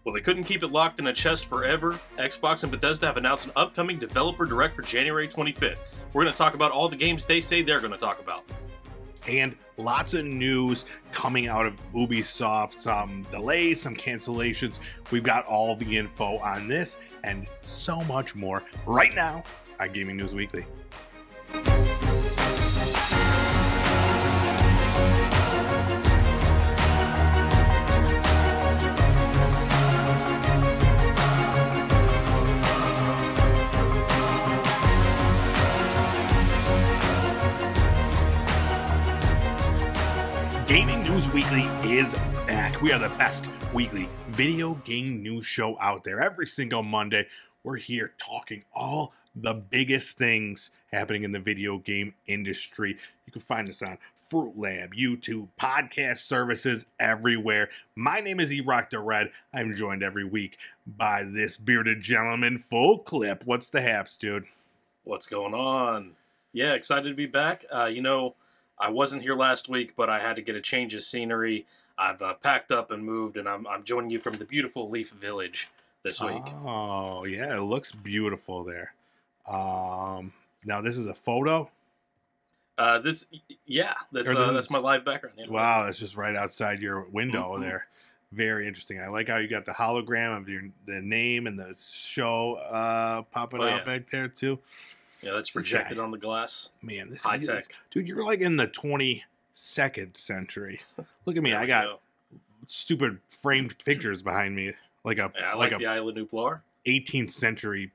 Well, they couldn't keep it locked in a chest forever. Xbox and Bethesda have announced an upcoming developer direct for January 25th. We're going to talk about all the games they say they're going to talk about. And lots of news coming out of Ubisoft, some delays, some cancellations. We've got all the info on this and so much more right now on Gaming News Weekly. Gaming News Weekly is back. We are the best weekly video game news show out there. Every single Monday, we're here talking all the biggest things happening in the video game industry. You can find us on Fruit Lab, YouTube, podcast services everywhere. My name is E-Rock the Red. I'm joined every week by this bearded gentleman, Full Clip. What's the haps, dude? What's going on? Yeah, excited to be back. I wasn't here last week, but I had to get a change of scenery. I've packed up and moved, and I'm joining you from the beautiful Leaf Village this week. Oh, yeah, it looks beautiful there. Now this is a photo? That's my live background. Yeah. Wow, that's just right outside your window there. Very interesting. I like how you got the hologram of the name and the show popping out back there, too. Yeah, that's projected on the glass. Man, this high tech. Dude, you're like in the 22nd century. Look at me. I got stupid framed pictures behind me. Like the Isle of Nublar. 18th century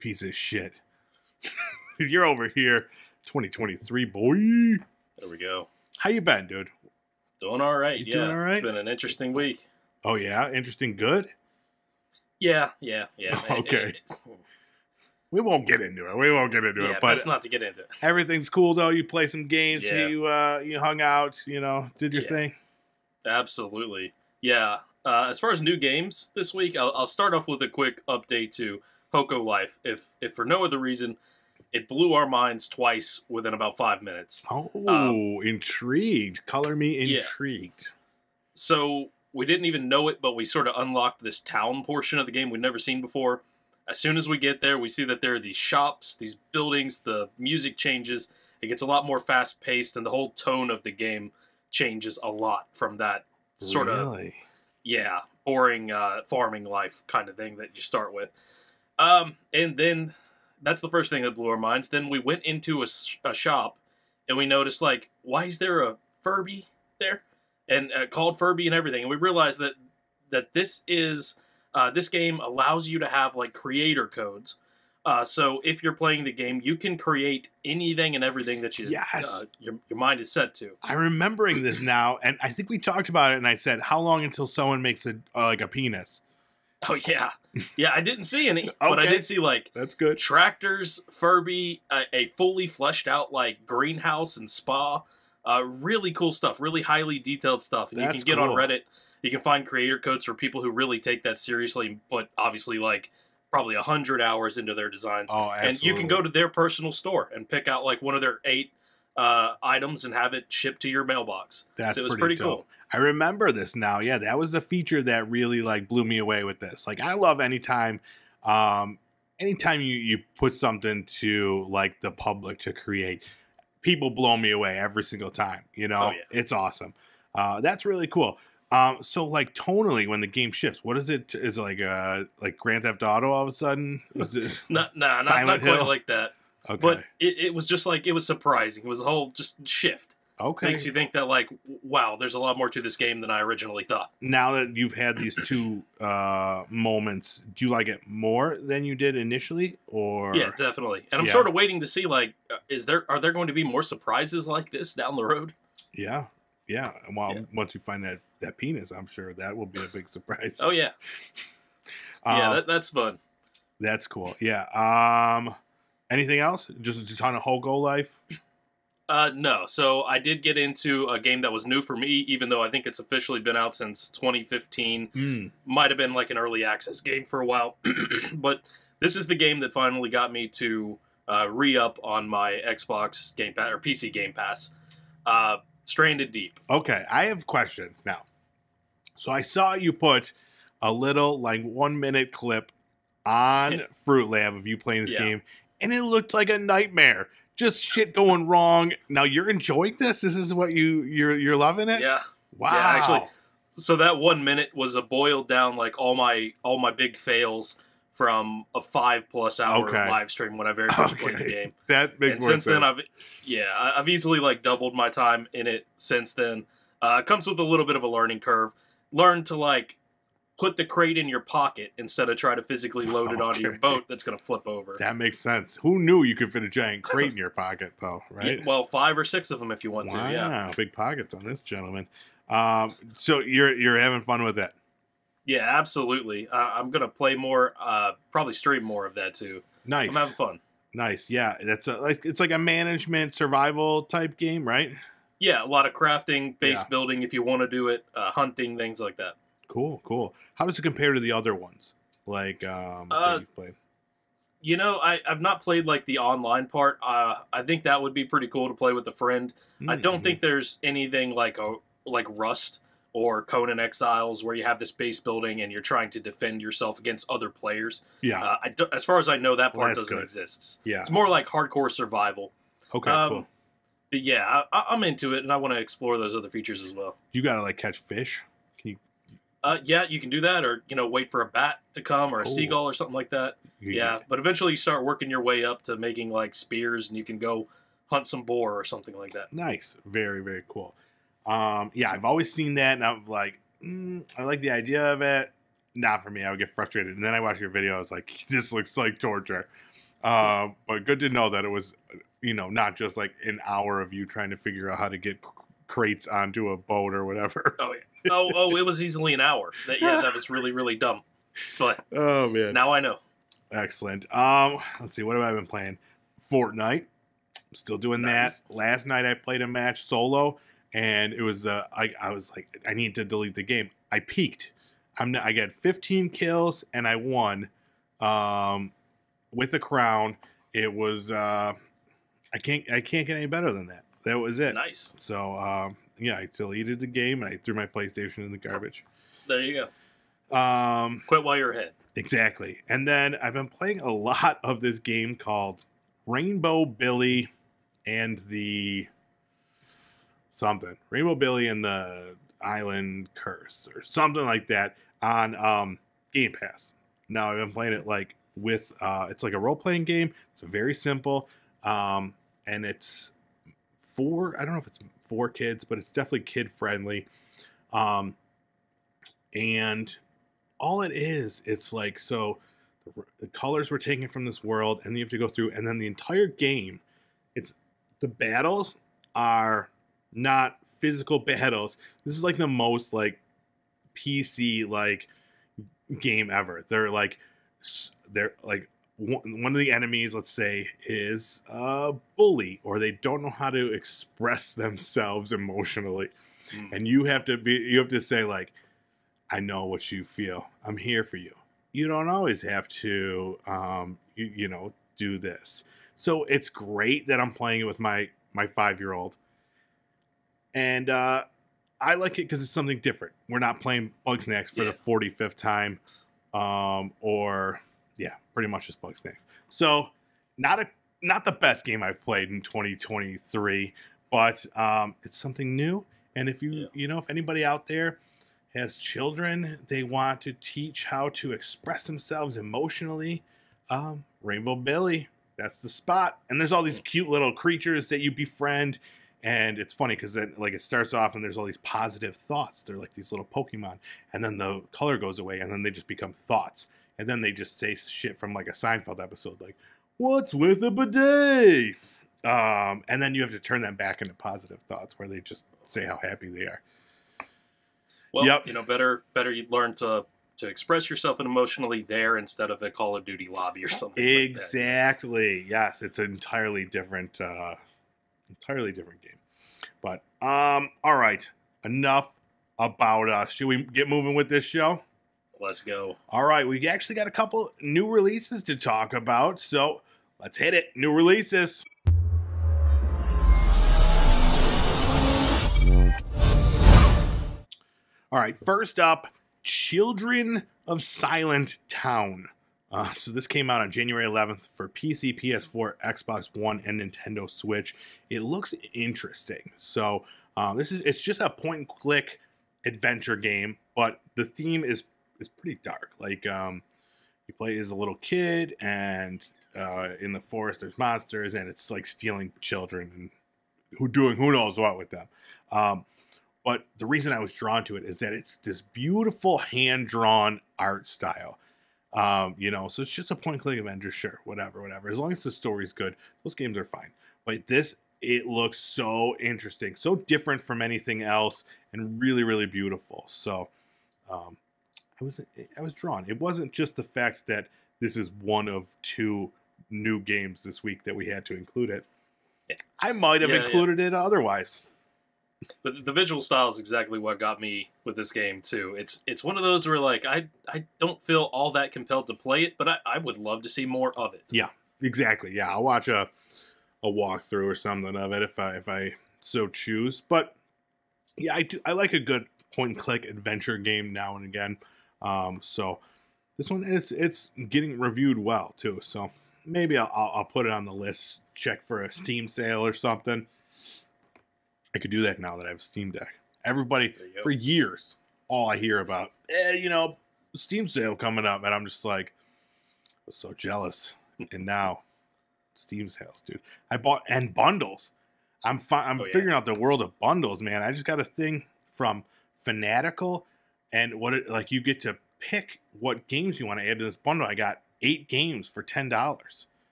piece of shit. You're over here, 2023, boy. There we go. How you been, dude? Doing all right. Doing all right? It's been an interesting week. Oh, yeah? Interesting good? Yeah. Okay. We won't get into it. Yeah, but best not to get into it. Everything's cool, though. You play some games. Yeah. You hung out, did your thing. Absolutely. Yeah. As far as new games this week, I'll start off with a quick update to Hoko Life. If for no other reason, it blew our minds twice within about 5 minutes. Oh, intrigued. Color me intrigued. Yeah. So we didn't even know it, but we sort of unlocked this town portion of the game we'd never seen before. As soon as we get there, we see that there are these shops, these buildings, the music changes. It gets a lot more fast-paced, and the whole tone of the game changes a lot from that sort of, boring farming life kind of thing that you start with. And then that's the first thing that blew our minds. Then we went into a shop, and we noticed, why is there a Furby there? And called Furby and everything. And we realized that this is... this game allows you to have creator codes. So if you're playing the game, you can create anything and everything that your mind is set to. I'm remembering this now, and I think we talked about it, and I said, how long until someone makes a penis? Oh, yeah. Yeah, I didn't see any, but I did see, that's good. Tractors, Furby, a fully fleshed out, greenhouse and spa. Really cool stuff, really highly detailed stuff. And you can get on Reddit. You can find creator codes for people who really take that seriously, but obviously probably 100 hours into their designs. Oh, absolutely. And you can go to their personal store and pick out one of their 8 items and have it shipped to your mailbox. It was pretty dope. cool. I remember this now. Yeah, that was the feature that really blew me away with this. I love anytime you put something to the public to create. People blow me away every single time. It's awesome. That's really cool. So tonally, when the game shifts, what is it? Is it like Grand Theft Auto all of a sudden? Is it not quite like that. Okay. But it was just it was surprising. It was a whole just shift. Okay. Makes you think that wow, there's a lot more to this game than I originally thought. Now that you've had these two moments, do you like it more than you did initially? Or yeah, definitely. And I'm sort of waiting to see are there going to be more surprises like this down the road? Yeah. Yeah. Well, once you find that penis, I'm sure that will be a big surprise. Oh yeah. That's fun. That's cool. Yeah. Anything else? Just a ton of Hoko Life? No. So I did get into a game that was new for me, even though I think it's officially been out since 2015. Might have been an early access game for a while. But this is the game that finally got me to re-up on my Xbox Game Pass, or PC Game Pass. Stranded Deep. Okay, I have questions now. So I saw you put a little like 1 minute clip on Fruit Lab of you playing this game, and it looked like a nightmare. Just shit going wrong. Now you're enjoying this? This is what you're loving it? Yeah. Wow. Yeah, actually, so that 1 minute was a boiled down like all my big fails from a 5+ hour live stream when I very first played the game. That makes more sense. Since then, I've easily like doubled my time in it since then. It comes with a little bit of a learning curve. Learn to like put the crate in your pocket instead of try to physically load it onto your boat that's going to flip over. That makes sense. Who knew you could fit a giant crate in your pocket, though, right? Yeah, well, 5 or 6 of them if you want to, yeah. Big pockets on this gentleman. So you're having fun with it? Yeah, absolutely. I'm going to play more, probably stream more of that, too. Nice. I'm having fun. Nice, yeah. It's like a management survival type game, right? Yeah, a lot of crafting, base building if you want to do it, hunting, things like that. Cool. How does it compare to the other ones? Like, that you've played? You know, I've not played, like, the online part. I think that would be pretty cool to play with a friend. I don't think there's anything like Rust or Conan Exiles where you have this base building and you're trying to defend yourself against other players. Yeah. As far as I know, that part doesn't exist. Yeah. It's more like hardcore survival. Okay, cool. But yeah, I'm into it, and I want to explore those other features as well. You gotta, like, catch fish? Can you... Yeah, you can do that, or, wait for a bat to come, or a seagull, or something like that. But eventually you start working your way up to making, like, spears, and you can go hunt some boar or something like that. Nice. Very, very cool. I've always seen that, and I'm like, I like the idea of it. Not for me. I would get frustrated. And then I watched your video. I was like, this looks like torture. But good to know that it was, not just like an hour of you trying to figure out how to get crates onto a boat or whatever. Oh, yeah. Oh, it was easily an hour. That was really, really dumb. But oh, man. Now I know. Excellent. Let's see. What have I been playing? Fortnite. Still doing that. Last night I played a match solo. And it was I was like, I need to delete the game. I peaked. I got 15 kills and I won with a crown. It was I can't get any better than that. That was it. Nice. So I deleted the game and I threw my PlayStation in the garbage. There you go. Quit while you're ahead. Exactly. And then I've been playing a lot of this game called Rainbow Billy and the Rainbow Billy and the Island Curse or something like that on Game Pass. Now I've been playing it like with it's like a role-playing game. It's very simple, and it's I don't know if it's for kids, but it's definitely kid friendly. And all it is, it's like, so the colors were taken from this world, and you have to go through, and then the entire game, the battles are not physical battles. This is like the most like PC like game ever. They're like one of the enemies, let's say, is a bully, or they don't know how to express themselves emotionally, and you have to say like, I know what you feel. I'm here for you. You don't always have to do this. So it's great that I'm playing it with my 5-year-old. And I like it because it's something different. We're not playing Bugsnax for the 45th time. Pretty much just Bugsnax. So not the best game I've played in 2023, but it's something new. And if if anybody out there has children they want to teach how to express themselves emotionally, Rainbow Billy, that's the spot. And there's all these cute little creatures that you befriend. And it's funny because then, like, it starts off and there's all these positive thoughts. They're like these little Pokemon. And then the color goes away and then they just become thoughts. And then they just say shit from, like, a Seinfeld episode. Like, what's with a bidet? And then you have to turn them back into positive thoughts where they just say how happy they are. Well, better you learn to express yourself emotionally there instead of a Call of Duty lobby or something exactly. Like that. Yes, it's an entirely different game. But all right, enough about us. Should we get moving with this show? Let's go. All right, we actually got a couple new releases to talk about, so let's hit it. New releases. All right, first up, Children of Silent Town. So this came out on January 11th for PC, PS4, Xbox One, and Nintendo Switch. It looks interesting. So it's just a point and click adventure game, but the theme is pretty dark. Like you play as a little kid, and in the forest there's monsters, and it's like stealing children and who knows what with them. But the reason I was drawn to it is that it's this beautiful hand-drawn art style. You know, so it's just a point-and-click adventure, sure, whatever. As long as the story's good, those games are fine. But this, it looks so interesting, so different from anything else, and really, really beautiful. So, I was drawn. It wasn't just the fact that this is one of 2 new games this week that we had to include it. I might have included it otherwise. But the visual style is exactly what got me with this game too. It's one of those where like I don't feel all that compelled to play it, but I would love to see more of it. Yeah, exactly. Yeah, I'll watch a walkthrough or something of it if I so choose. But yeah, I like a good point and click adventure game now and again. So this one it's getting reviewed well too. So maybe I'll put it on the list. Check for a Steam sale or something. I could do that now that I have a Steam Deck. Everybody, for years, all I hear about, you know, Steam sale coming up. And I'm just like, I was so jealous. And now, Steam sales, dude. I bought, and bundles. I'm figuring out the world of bundles, man. I just got a thing from Fanatical. And like you get to pick what games you want to add to this bundle. I got 8 games for $10.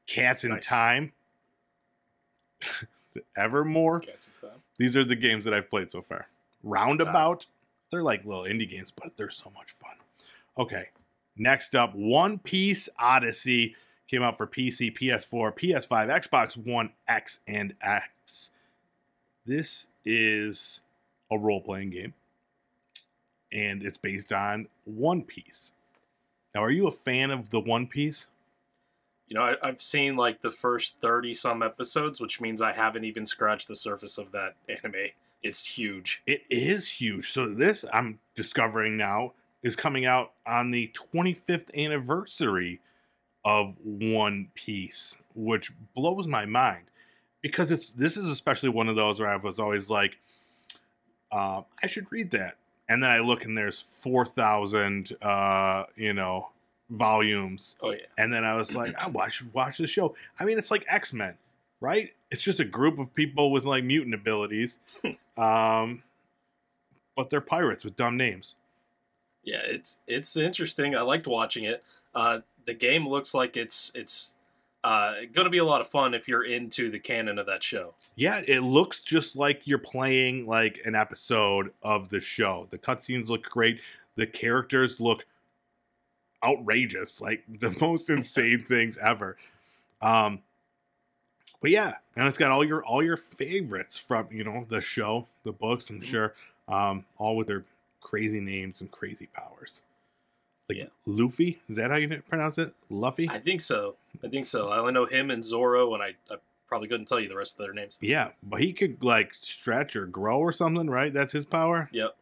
Cats in Time. Evermore. These are the games that I've played so far. Roundabout. They're like little indie games, but they're so much fun. Okay. Next up, One Piece Odyssey came out for PC, PS4, PS5, Xbox One X and X. This is a role-playing game, and it's based on One Piece. Now, are you a fan of the One Piece? You know, I've seen like the first 30-some episodes, which means I haven't even scratched the surface of that anime. It's huge. It is huge. So this, I'm discovering now, is coming out on the 25th anniversary of One Piece, which blows my mind. Because this is especially one of those where I was always like, I should read that. And then I look and there's 4,000, volumes. Oh, yeah. And then I was like, oh, I should watch the show. I mean, it's like X-Men, right? It's just a group of people with like mutant abilities. But they're pirates with dumb names. Yeah, it's interesting. I liked watching it. The game looks like it's going to be a lot of fun if you're into the canon of that show. Yeah, it looks just like you're playing like an episode of the show. The cutscenes look great. The characters look outrageous, like the most insane things ever. But yeah, and it's got all your favorites from, you know, the show, the books, I'm sure, all with their crazy names and crazy powers. Like Luffy, is that how you pronounce it? Luffy? I think so. I only know him and Zoro, and I probably couldn't tell you the rest of their names. Yeah, but he could like stretch or grow or something, right? That's his power? Yep.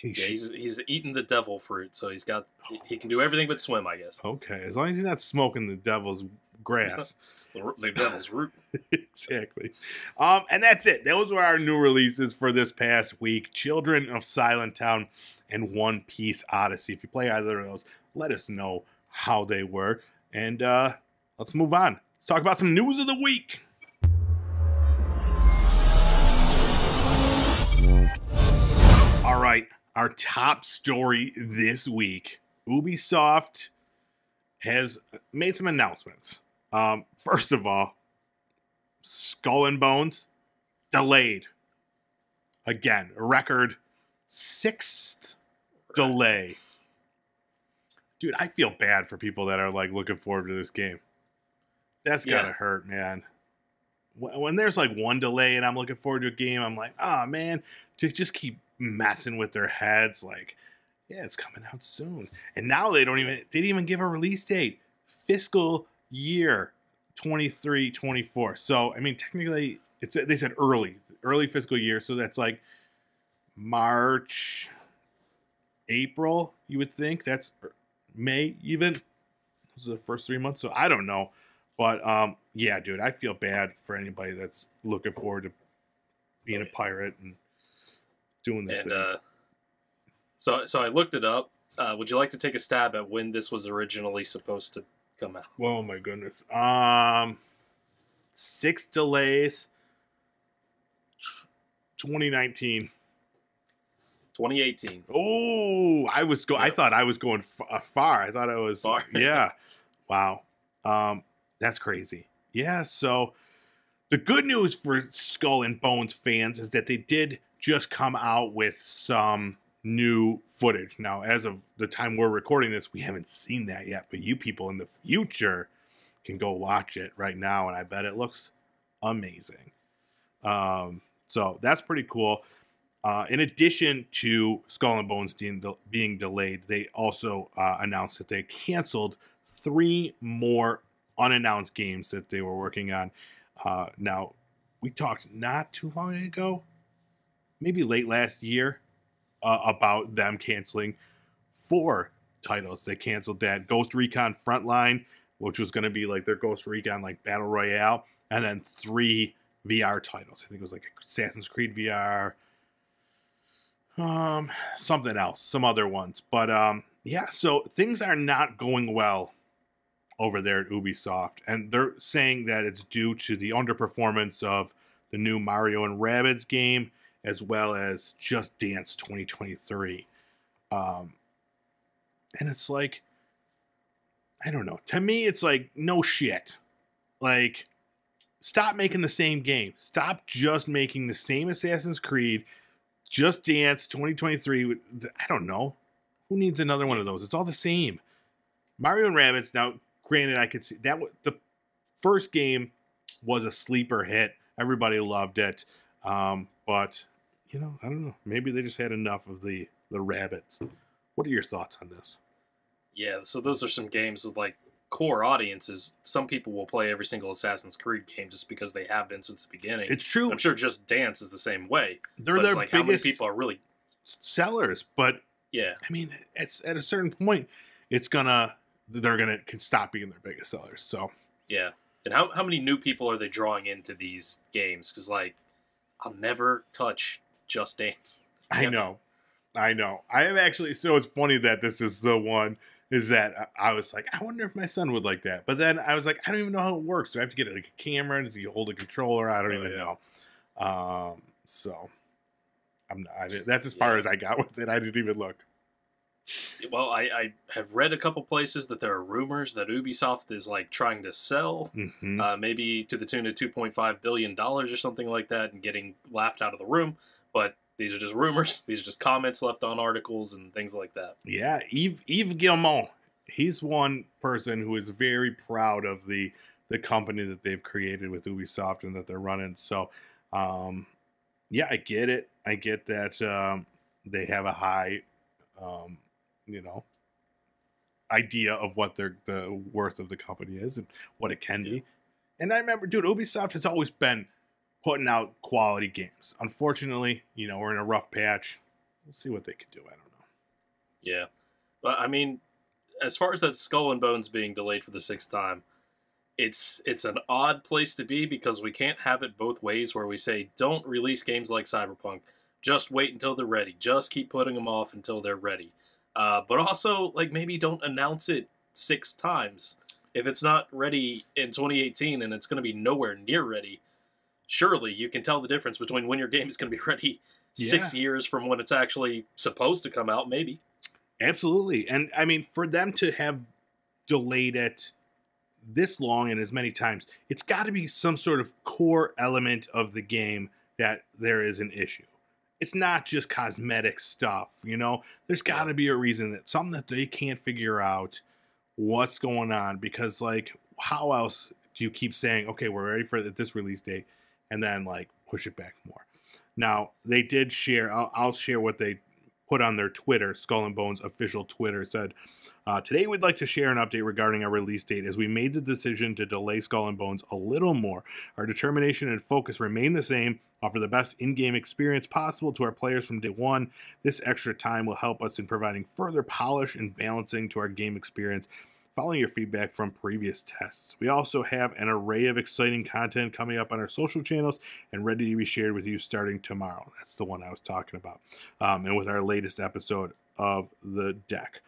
Yeah, he's eating the devil fruit, so he can do everything but swim, I guess. Okay, as long as he's not smoking the devil's grass. The devil's root. Exactly. And that's it. Those were our new releases for this past week. Children of Silent Town and One Piece Odyssey. If you play either of those, let us know how they were. And let's move on. Let's talk about some news of the week. All right. Our top story this week. Ubisoft has made some announcements. First of all, Skull and Bones delayed. Again, a record 6th delay. Dude, I feel bad for people that are like looking forward to this game. That's gotta hurt, man. When there's like one delay and I'm looking forward to a game, I'm like, oh man, just keep messing with their heads. Like, yeah, it's coming out soon. And now they didn't even give a release date. Fiscal year 23-24. So I mean, technically they said early fiscal year, so that's like March April, you would think. That's May even. Those are the first 3 months, so I don't know. But yeah, dude, I feel bad for anybody that's looking forward to being a pirate and doing this thing. So I looked it up. Would you like to take a stab at when this was originally supposed to come out? Oh my goodness. 6 delays. 2019. 2018. Oh, I thought I was going far. I thought I was far. Yeah. Wow. That's crazy. Yeah, so the good news for Skull and Bones fans is that they did just come out with some new footage. Now, as of the time we're recording this, we haven't seen that yet, but you people in the future can go watch it right now, and I bet it looks amazing. So that's pretty cool. In addition to Skull and Bones being delayed, they also announced that they canceled 3 more unannounced games that they were working on. Now, we talked not too long ago, maybe late last year, about them canceling 4 titles. They canceled that Ghost Recon Frontline, which was going to be like their Ghost Recon like Battle Royale, and then 3 VR titles. I think it was like Assassin's Creed VR, something else, some other ones. But yeah, so things are not going well over there at Ubisoft, and they're saying that it's due to the underperformance of the new Mario and Rabbids game, as well as Just Dance 2023. And it's like, I don't know. To me, it's like, no shit. Like, stop making the same game. Stop just making the same Assassin's Creed. Just Dance 2023. I don't know. Who needs another one of those? It's all the same. Mario and Rabbids, now, granted, I could see that the first game was a sleeper hit. Everybody loved it. But, you know, I don't know. Maybe they just had enough of the rabbits. What are your thoughts on this? Yeah, so those are some games with, like, core audiences. Some people will play every single Assassin's Creed game just because they have been since the beginning. It's true. I'm sure Just Dance is the same way. They're their like, biggest how many people are really sellers. But, yeah, I mean, it's at a certain point, they're gonna can stop being their biggest sellers. So yeah. And how many new people are they drawing into these games? Because, like, I'll never touch Just Dance. I know. I have actually, so it's funny that this is the one, is that I was like, I wonder if my son would like that. But then I was like, I don't even know how it works. Do I have to get like a camera? Does he hold a controller? I don't even know. So I'm not, that's as far as I got with it. I didn't even look. Well, I have read a couple places that there are rumors that Ubisoft is like trying to sell, maybe to the tune of $2.5 billion or something like that, and getting laughed out of the room. But these are just rumors. These are just comments left on articles and things like that. Yeah, Yves Guillemot, he's one person who is very proud of the company that they've created with Ubisoft and that they're running. So, yeah, I get it. I get that they have a high idea of what the worth of the company is and what it can be. And I remember, dude, Ubisoft has always been putting out quality games. Unfortunately, we're in a rough patch. We'll see what they can do. I don't know. Yeah. But, I mean, as far as that Skull and Bones being delayed for the 6th time, it's an odd place to be because we can't have it both ways where we say, don't release games like Cyberpunk. Just wait until they're ready. Just keep putting them off until they're ready. But also, like, maybe don't announce it 6 times. If it's not ready in 2018 and it's going to be nowhere near ready, surely you can tell the difference between when your game is going to be ready 6 years from when it's actually supposed to come out, maybe. Absolutely. And, I mean, for them to have delayed it this long and as many times, it's got to be some sort of core element of the game that there is an issue. It's not just cosmetic stuff, There's got to be a reason, that something that they can't figure out what's going on. Because, like, how else do you keep saying, okay, we're ready for this release date, and then, like, push it back more? Now, they did share, I'll share what they put on their Twitter, Skull and Bones official Twitter, said, today we'd like to share an update regarding our release date as we made the decision to delay Skull and Bones a little more. Our determination and focus remain the same, offer the best in-game experience possible to our players from day one. This extra time will help us in providing further polish and balancing to our game experience, following your feedback from previous tests. We also have an array of exciting content coming up on our social channels and ready to be shared with you starting tomorrow. That's the one I was talking about. And with our latest episode of The Deck.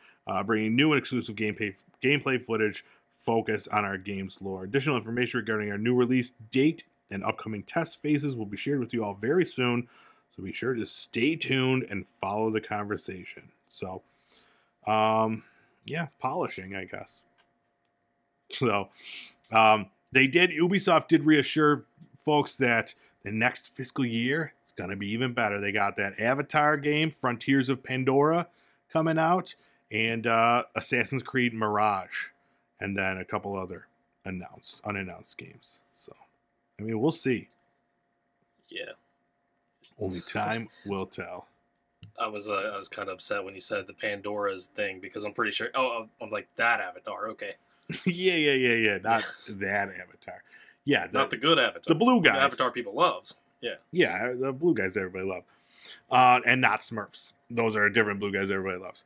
Bringing new and exclusive gameplay footage focus on our game's lore. Additional information regarding our new release date and upcoming test phases will be shared with you all very soon. So be sure to stay tuned and follow the conversation. So, yeah, polishing, I guess. So, Ubisoft did reassure folks that the next fiscal year is going to be even better. They got that Avatar game, Frontiers of Pandora, coming out, and Assassin's Creed Mirage, and then a couple other unannounced games. So, I mean, we'll see. Yeah. Only time will tell. I was kind of upset when you said the Pandora's thing because I'm pretty sure. Oh, I'm like that Avatar. Okay. yeah. Not that Avatar. Yeah, not the good Avatar. The blue guys. The Avatar people loves. Yeah. Yeah, the blue guys everybody loves. And not Smurfs. Those are different blue guys everybody loves.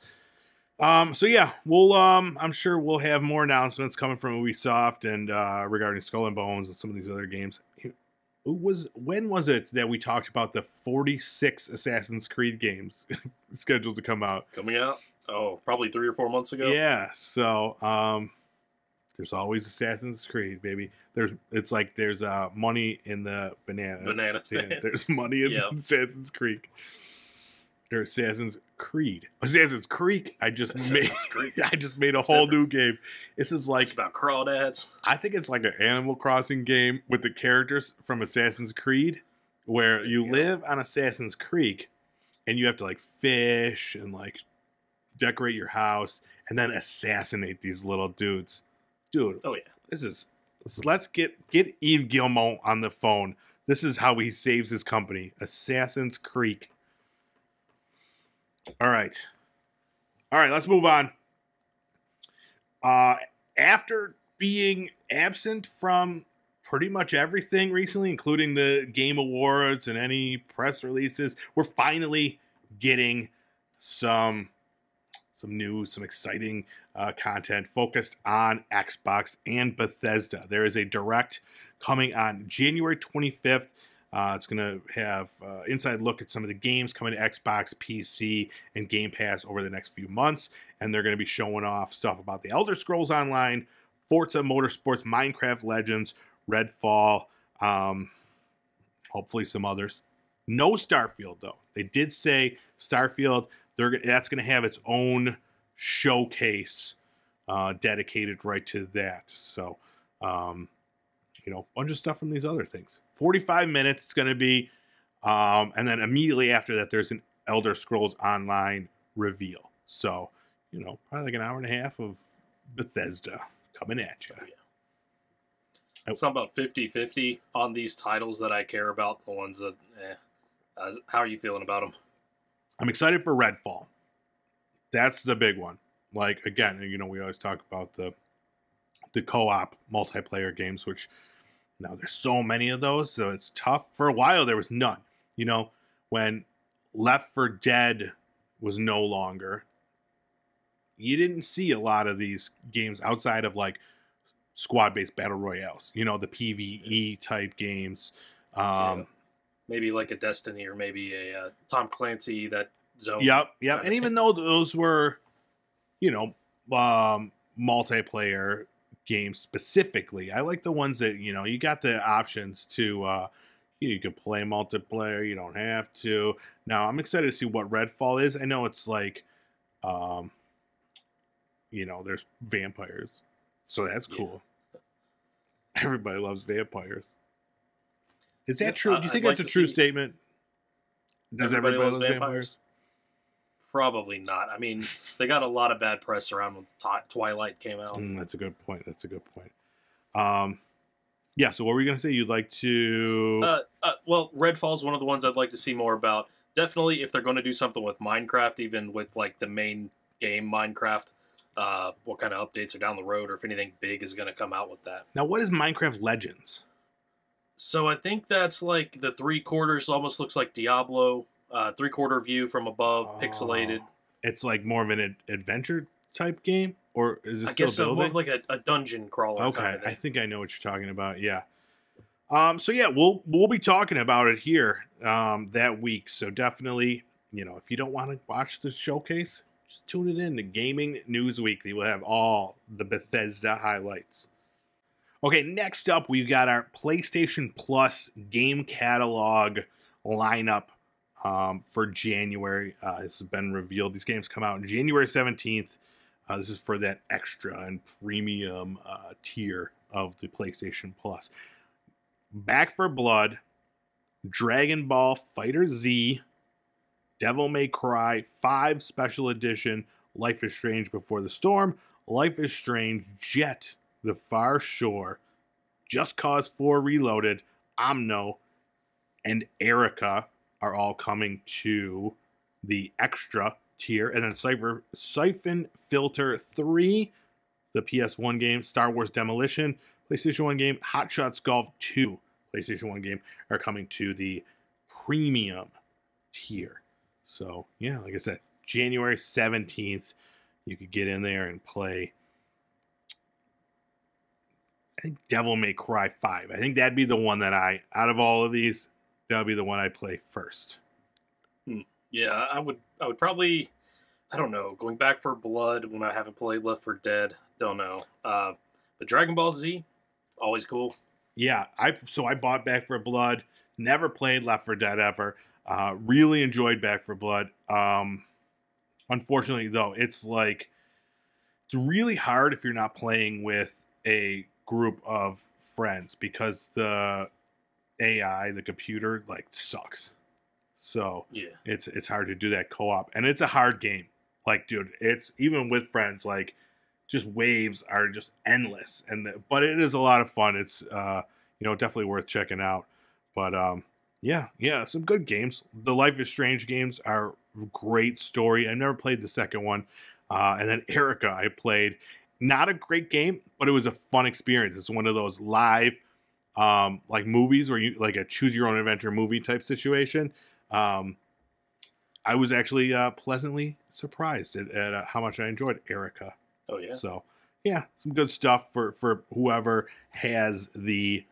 So yeah, we'll I'm sure we'll have more announcements coming from Ubisoft and regarding Skull and Bones and some of these other games. When was it that we talked about the 46 Assassin's Creed games scheduled to come out? Coming out? Oh, probably 3 or 4 months ago. Yeah. So there's always Assassin's Creed, baby. There's money in the banana stand. There's money in Assassin's Creed. Or Assassin's Creed. Assassin's Creek. I just made a whole new game. This is like, it's about crawdads. I think it's like an Animal Crossing game with the characters from Assassin's Creed, where you live on Assassin's Creek and you have to like fish and like decorate your house and then assassinate these little dudes. Dude. Oh yeah. Let's get Yves Guillemot on the phone. This is how he saves his company. Assassin's Creek. All right, let's move on. After being absent from pretty much everything recently, including the Game Awards and any press releases, we're finally getting some news, some exciting content focused on Xbox and Bethesda. There is a direct coming on January 25th. It's going to have inside look at some of the games coming to Xbox, PC, and Game Pass over the next few months. And they're going to be showing off stuff about the Elder Scrolls Online, Forza Motorsports, Minecraft Legends, Redfall, hopefully some others. No Starfield, though. They did say Starfield, that's going to have its own showcase dedicated right to that. So, bunch of stuff from these other things. 45 minutes it's going to be, and then immediately after that, there's an Elder Scrolls Online reveal. So, probably like an hour and a half of Bethesda coming at you. Oh, yeah. It's about 50-50 on these titles that I care about, the ones that, how are you feeling about them? I'm excited for Redfall. That's the big one. Like, again, we always talk about the co-op multiplayer games, which now there's so many of those, so it's tough. For a while, there was none. When Left 4 Dead was no longer, you didn't see a lot of these games outside of like squad-based battle royales. The PvE type games. Maybe like a Destiny or maybe a Tom Clancy, that zone. Yep. And even though those were, multiplayer games specifically, I like the ones that you got the options to you could play multiplayer, you don't have to. Now I'm excited to see what Redfall is. I know it's like there's vampires, so that's cool. Everybody loves vampires. Is that true? Do you think that's a true statement? Does everybody love vampires? Probably not. I mean, they got a lot of bad press around when Twilight came out. That's a good point. Yeah, so what were you going to say? You'd like to... Well, Redfall is one of the ones I'd like to see more about. definitely if they're going to do something with Minecraft, even with like the main game Minecraft, what kind of updates are down the road, or if anything big is going to come out with that. Now, what is Minecraft Legends? So I think that's like the 3/4 almost looks like Diablo, 3/4 view from above, pixelated. It's like more of an adventure type game, or is it I still guess so, building? more of like a dungeon crawler. Okay, kind of thing. I think I know what you're talking about. Yeah. So yeah, we'll be talking about it here that week. So definitely, if you don't want to watch the showcase, just tune it in to Gaming News Weekly. We'll have all the Bethesda highlights. Okay, next up, we've got our PlayStation Plus game catalog lineup for January. This has been revealed. These games come out on January 17th. This is for that extra and premium tier of the PlayStation Plus. Back for Blood, Dragon Ball Fighter Z, Devil May Cry 5 Special Edition, Life is Strange Before the Storm, Life is Strange, Jet, The Far Shore, Just Cause 4 Reloaded, Omno, and Erica are all coming to the extra tier. And then Siphon Filter 3, the PS1 game, Star Wars Demolition, PlayStation 1 game, Hot Shots Golf 2, PlayStation 1 game, are coming to the premium tier. So, yeah, like I said, January 17th, you could get in there and play, I think, Devil May Cry 5. I think that'd be the one that out of all of these, that'll be the one I play first. Yeah, I would probably, I don't know, going Back for Blood when I haven't played Left 4 Dead, don't know. But Dragon Ball Z, always cool. Yeah, I bought Back for Blood, never played Left 4 Dead ever. Really enjoyed Back for Blood. Unfortunately, though, it's really hard if you're not playing with a group of friends because the AI, the computer, sucks. So yeah, it's hard to do that co-op, and it's a hard game. Dude, it's even with friends, just waves are just endless, but it is a lot of fun. It's definitely worth checking out. But yeah, some good games. The Life is Strange games are great story. I never played the second one, and then Erica I played. Not a great game, but it was a fun experience. It's one of those live movies where you a choose your own adventure movie type situation. I was actually pleasantly surprised at how much I enjoyed Erica. Oh yeah. So yeah, some good stuff for whoever has the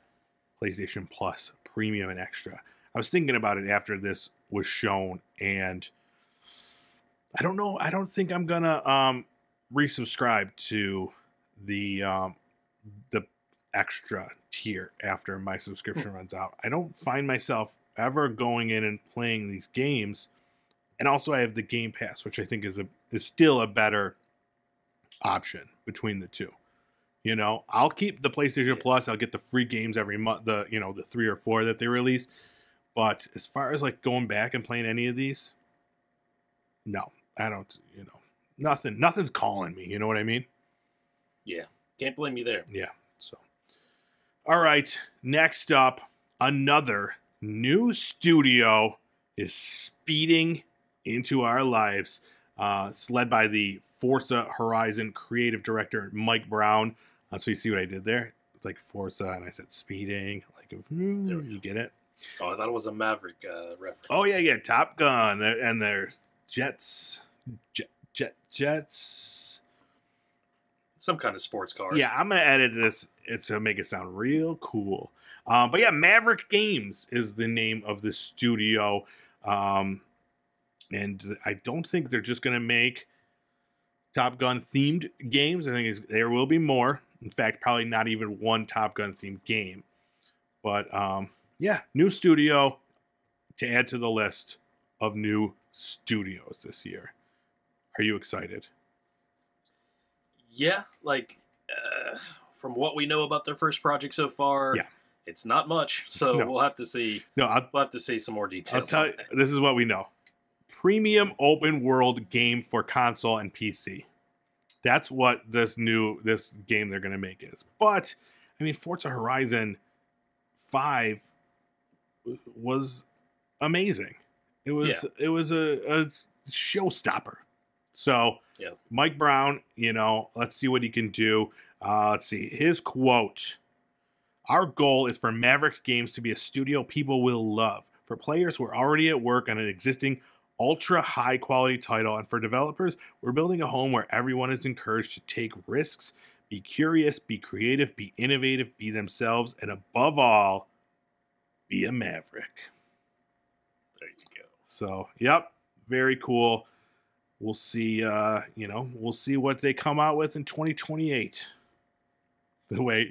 PlayStation Plus Premium and Extra. I was thinking about it after this was shown, and I don't know. I don't think I'm gonna resubscribe to the extra tier after my subscription runs out. I don't find myself ever going in and playing these games, and also I have the Game Pass, which I think is still a better option between the two. I'll keep the PlayStation Plus. I'll get the free games every month, the 3 or 4 that they release. But as far as going back and playing any of these, no, I don't. Nothing's calling me. You know what I mean? Yeah, can't blame you there. Yeah. So, all right. Next up, another new studio is speeding into our lives. It's led by the Forza Horizon creative director, Mike Brown. So you see what I did there? It's like Forza, and I said speeding. You get it? Oh, I thought it was a Maverick reference. Oh, yeah. Top Gun and their jets. Some kind of sports car. Yeah, I'm going to edit this to make it sound real cool. But yeah, Maverick Games is the name of the studio. And I don't think they're just going to make Top Gun themed games. I think there will be more. In fact, probably not even one Top Gun themed game. But yeah, new studio to add to the list of new studios this year. Are you excited? Yeah, from what we know about their first project so far, yeah, it's not much. So no. We'll have to see. No, we'll have to see some more details. I'll tell you, this is what we know. Premium open world game for console and PC. That's what this game they're going to make is. But I mean, Forza Horizon 5 was amazing. It was a showstopper. So Mike Brown, let's see what he can do. Let's see his quote. Our goal is for Maverick Games to be a studio people will love. For players who are already at work on an existing ultra high quality title, and for developers, we're building a home where everyone is encouraged to take risks, be curious, be creative, be innovative, be themselves, and above all, be a Maverick. There you go. So, yep, very cool. We'll see, we'll see what they come out with in 2028. The way,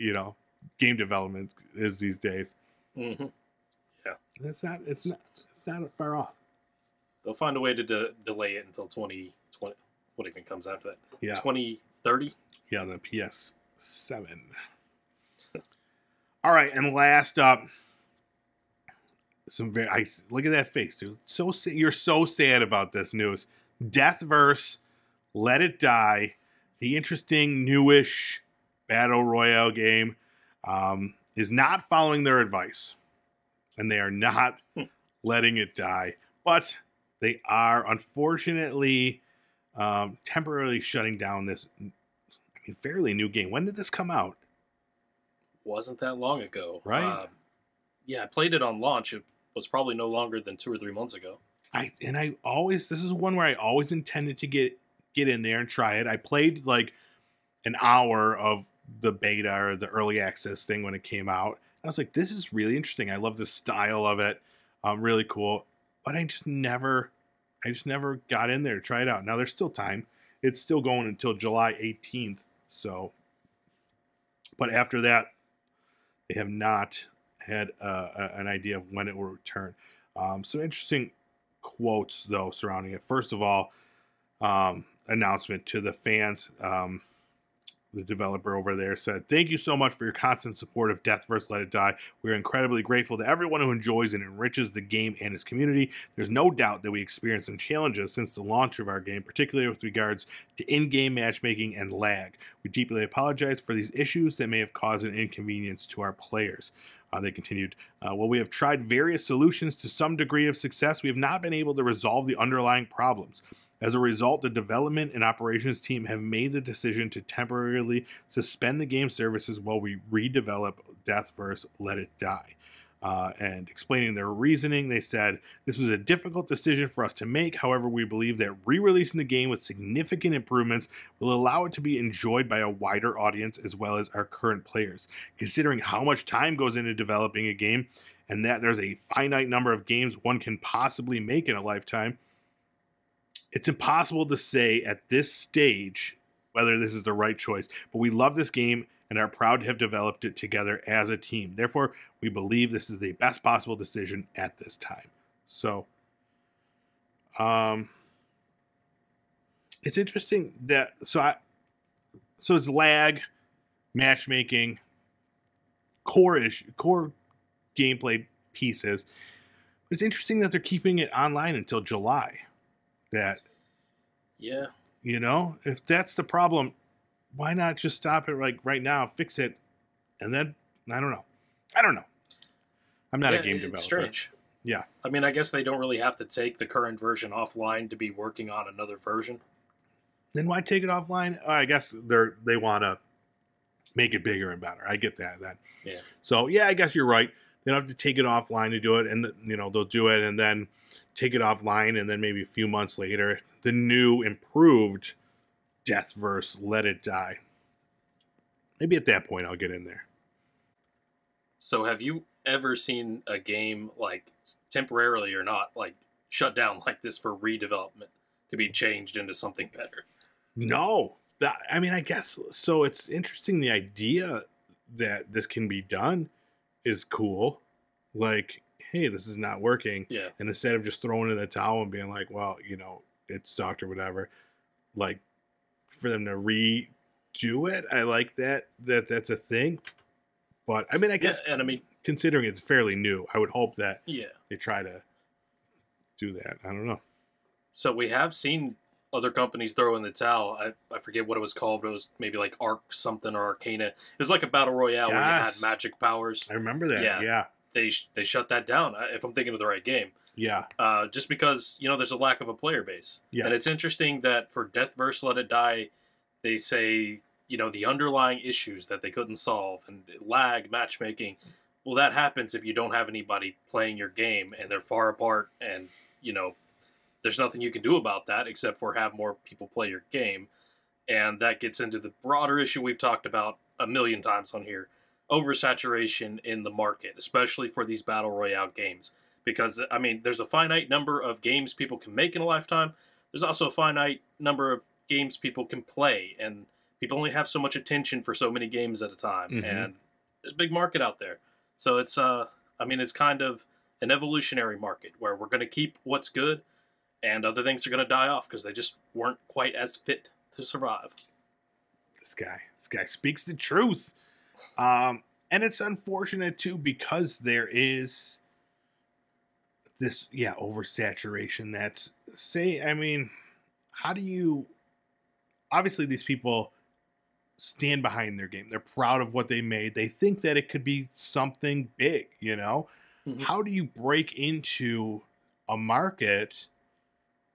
game development is these days. Mm-hmm. Yeah. It's not far off. They'll find a way to delay it until 2020. What even comes after that? Yeah. 2030? Yeah, the PS7. All right, and last up, look at that face, dude. You're so sad about this news. Deathverse, Let It Die, the interesting newish battle royale game, is not following their advice, and they are not letting it die. But they are unfortunately temporarily shutting down this, fairly new game. When did this come out? Wasn't that long ago, right? Yeah, I played it on launch. It was probably no longer than 2 or 3 months ago. This is one where I always intended to get in there and try it. I played like an hour of the beta or the early access thing when it came out. I was like, this is really interesting. I love the style of it. Really cool. But I just never got in there to try it out. Now there's still time. It's still going until July 18th. So, but after that, they have not had an idea of when it will return. Some interesting quotes though surrounding it. First of all, announcement to the fans. The developer over there said, "Thank you so much for your constant support of Deathverse Let It Die. We are incredibly grateful to everyone who enjoys and enriches the game and its community. There's no doubt that we experienced some challenges since the launch of our game, particularly with regards to in-game matchmaking and lag. We deeply apologize for these issues that may have caused an inconvenience to our players." They continued, "While we have tried various solutions to some degree of success, we have not been able to resolve the underlying problems. As a result, the development and operations team have made the decision to temporarily suspend the game services while we redevelop Deathverse Let It Die." And explaining their reasoning, they said, "This was a difficult decision for us to make. However, we believe that re-releasing the game with significant improvements will allow it to be enjoyed by a wider audience as well as our current players. Considering how much time goes into developing a game and that there's a finite number of games one can possibly make in a lifetime, it's impossible to say at this stage whether this is the right choice, but we love this game and are proud to have developed it together as a team. Therefore, we believe this is the best possible decision at this time." So, it's interesting that so it's lag, matchmaking, core gameplay pieces. But it's interesting that they're keeping it online until July. If that's the problem, why not just stop it right now, fix it, and then I don't know. I'm not a game developer. It's strange. Yeah. I guess they don't really have to take the current version offline to be working on another version. Then why take it offline? I guess they want to make it bigger and better. I get that then. Yeah. So yeah, I guess you're right. They don't have to take it offline to do it, and they'll do it and then take it offline, and then maybe a few months later, the new improved Deathverse Let It Die. Maybe at that point I'll get in there. So have you ever seen a game, like temporarily or not, like shut down like this for redevelopment to be changed into something better? No. I guess so. It's interesting. The idea that this can be done is cool. Like, hey, this is not working. Yeah. And instead of just throwing in the towel and being like, well, it sucked or whatever, like for them to redo it, I like that's a thing. But I guess, considering it's fairly new, I would hope that they try to do that. I don't know. So we have seen other companies throw in the towel. I forget what it was called, but it was maybe like Arc something or Arcana. It was like a battle royale where you had magic powers. I remember that. Yeah. They shut that down, if I'm thinking of the right game. Yeah. Just because, there's a lack of a player base. Yeah. And it's interesting that for Death vs. Let It Die, they say, the underlying issues that they couldn't solve and lag, matchmaking, well, that happens if you don't have anybody playing your game and they're far apart and, there's nothing you can do about that except for have more people play your game. And that gets into the broader issue we've talked about a million times on here, oversaturation in the market, especially for these battle royale games. Because, there's a finite number of games people can make in a lifetime. There's also a finite number of games people can play. And people only have so much attention for so many games at a time. Mm-hmm. And there's a big market out there. So it's, it's kind of an evolutionary market where we're going to keep what's good and other things are going to die off because they just weren't quite as fit to survive. This guy speaks the truth. And it's unfortunate, too, because there is this, oversaturation that's, how do you... Obviously, these people stand behind their game. They're proud of what they made. They think that it could be something big, Mm-hmm. How do you break into a market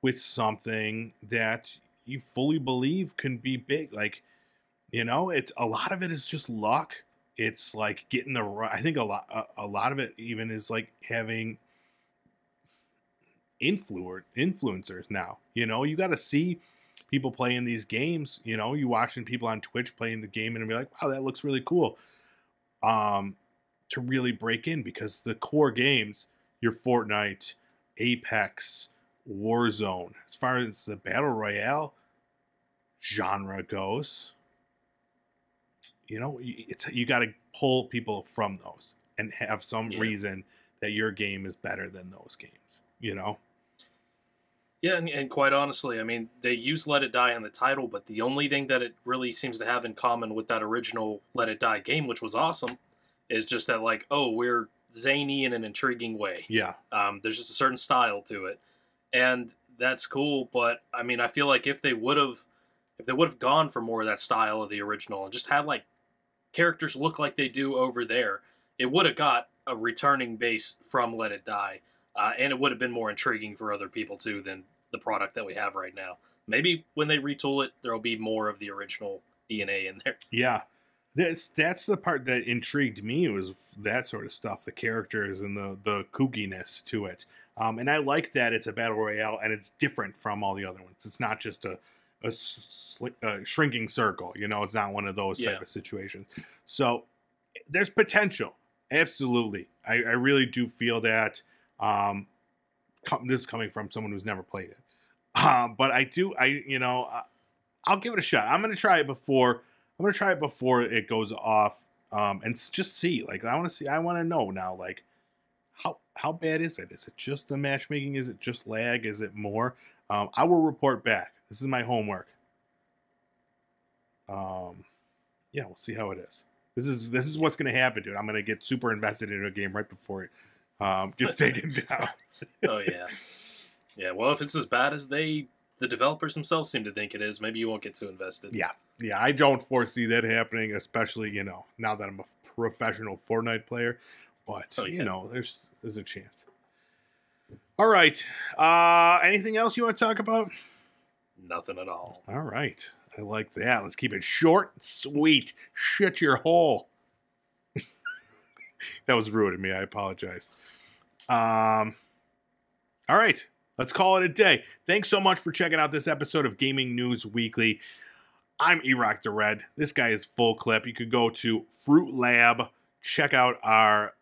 with something that you fully believe can be big? Like, it's a lot of it is just luck. It's like getting the right. I think a lot of it even is like having influencers now. You got to see people playing these games. You watching people on Twitch playing the game and be like, wow, that looks really cool. To really break in, because the core games, your Fortnite, Apex, Warzone, as far as the battle royale genre goes, you got to pull people from those and have some reason that your game is better than those games. Yeah, and quite honestly, they use Let It Die in the title, but the only thing that it really seems to have in common with that original Let It Die game, which was awesome, is just that, like, we're zany in an intriguing way. Yeah. There's just a certain style to it. And that's cool, but, I feel like if they would have gone for more of that style of the original and just had, like, characters look like they do over there, it would have got a returning base from Let It Die. And it would have been more intriguing for other people, too, than the product that we have right now. Maybe when they retool it, there'll be more of the original DNA in there. Yeah. That's the part that intrigued me, was that sort of stuff, the characters and the kookiness to it. And I like that it's a battle royale and it's different from all the other ones. It's not just a shrinking circle, it's not one of those type of situations. So there's potential. Absolutely. I really do feel that. This is coming from someone who's never played it. But I'll give it a shot. I'm going to try it before it goes off, and just see. Like, I want to know now, like, how bad is it? Is it just the matchmaking? Is it just lag? Is it more? I will report back. This is my homework. We'll see how it is. This is what's going to happen, dude. I'm going to get super invested in a game right before it gets taken down. Oh, yeah. Yeah, well, if it's as bad as the developers themselves seem to think it is, maybe you won't get too invested. Yeah, I don't foresee that happening, especially, now that I'm a professional Fortnite player. But, there's a chance. All right. Anything else you want to talk about? Nothing at all. All right. I like that. Let's keep it short and sweet. Shut your hole. That was rude of me. I apologize. All right. Let's call it a day. Thanks so much for checking out this episode of Gaming News Weekly. I'm Erock the Red. This guy is Full Clip. You could go to Fruit Lab. Check out our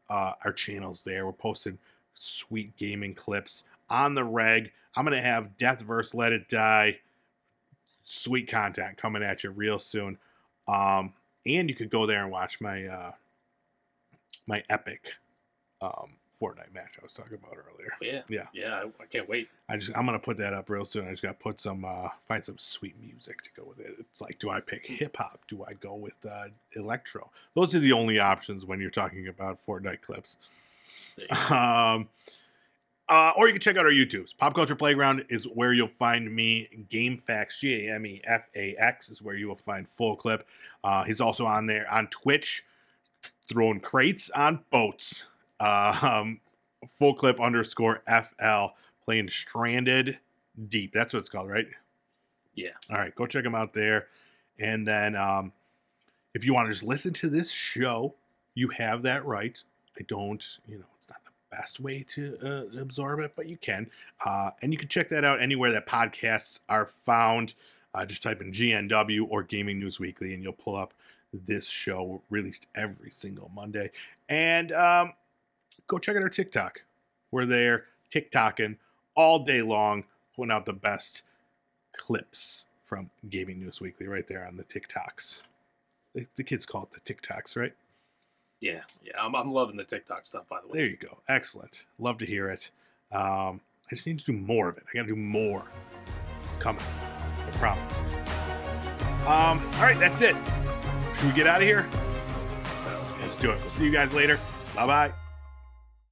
channels there. We're posting sweet gaming clips on the reg. I'm going to have Death vs. Let It Die. Sweet content coming at you real soon. And you could go there and watch my my epic Fortnite match I was talking about earlier. Yeah, I can't wait. I'm gonna put that up real soon. I just gotta put find some sweet music to go with it. It's like, do I pick hip hop? Do I go with electro? Those are the only options when you're talking about Fortnite clips. Or you can check out our YouTubes. Pop Culture Playground is where you'll find me. GameFAQs, GAMEFAX, is where you will find Full Clip. He's also on there on Twitch, throwing crates on boats. fullclip_FL playing Stranded Deep. That's what it's called, right? Yeah. All right, go check them out there. And then if you want to just listen to this show, you have that right. I don't, it's not the best way to absorb it, but you can. And you can check that out anywhere that podcasts are found. Just type in GNW or Gaming News Weekly, and you'll pull up this show released every single Monday. And go check out our TikTok. We're there TikToking all day long, putting out the best clips from Gaming News Weekly right there on the TikToks. The kids call it the TikToks, right? Yeah. I'm loving the TikTok stuff, by the way. There you go. Excellent. Love to hear it. I just need to do more of it. I got to do more. It's coming. I promise. All right, that's it. Should we get out of here? Sounds good. Let's do it. We'll see you guys later. Bye-bye.